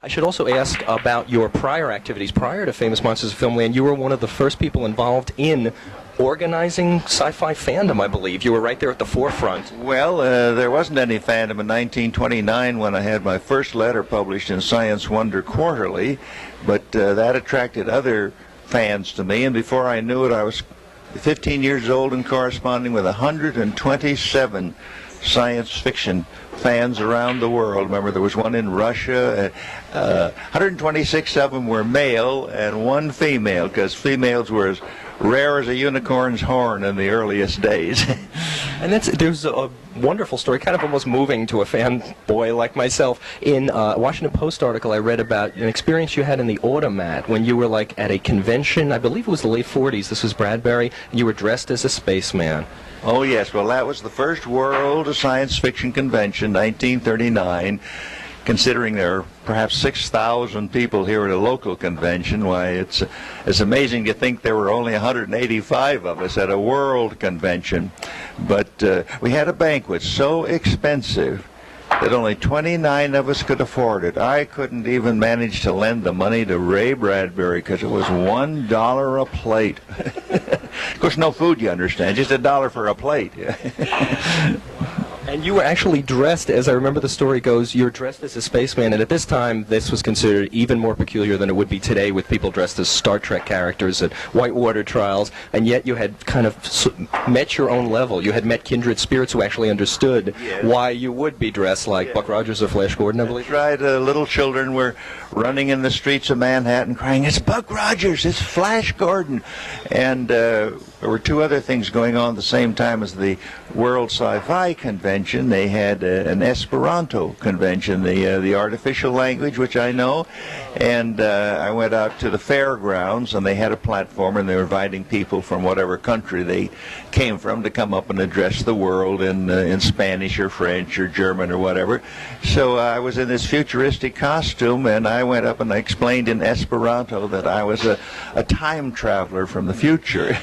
I should also ask about your prior activities. Prior to Famous Monsters of Filmland, you were one of the first people involved in organizing sci-fi fandom, I believe. You were right there at the forefront. Well, there wasn't any fandom in 1929 when I had my first letter published in Science Wonder Quarterly, but that attracted other fans to me, and before I knew it, I was 15 years old and corresponding with 127 science fiction fans around the world. Remember, there was one in Russia. 126 of them were male and one female, because females were as rare as a unicorn's horn in the earliest days. And there's a wonderful story, kind of almost moving to a fanboy like myself. In a Washington Post article, I read about an experience you had in the automat when you were like at a convention. I believe it was the late 40s. This was Bradbury. And you were dressed as a spaceman. Oh, yes. Well, that was the first World Science Fiction Convention, 1939. Considering there are perhaps 6,000 people here at a local convention, why, it's amazing to think there were only 185 of us at a world convention. But we had a banquet so expensive that only 29 of us could afford it. I couldn't even manage to lend the money to Ray Bradbury because it was $1 a plate. Of course, no food, you understand, just $1 for a plate. And you were actually dressed, as I remember the story goes, you were dressed as a spaceman, and at this time this was considered even more peculiar than it would be today with people dressed as Star Trek characters at whitewater trials, and yet you had kind of met your own level. You had met kindred spirits who actually understood why you would be dressed like Buck Rogers or Flash Gordon, I believe. That's right. Little children were running in the streets of Manhattan crying, "It's Buck Rogers, it's Flash Gordon." And there were two other things going on at the same time as the World Sci-Fi Convention. They had an Esperanto convention, the artificial language, which I know, and I went out to the fairgrounds, and they had a platform, and they were inviting people from whatever country they came from to come up and address the world in Spanish or French or German or whatever. So I was in this futuristic costume, and I went up and I explained in Esperanto that I was a time traveler from the future.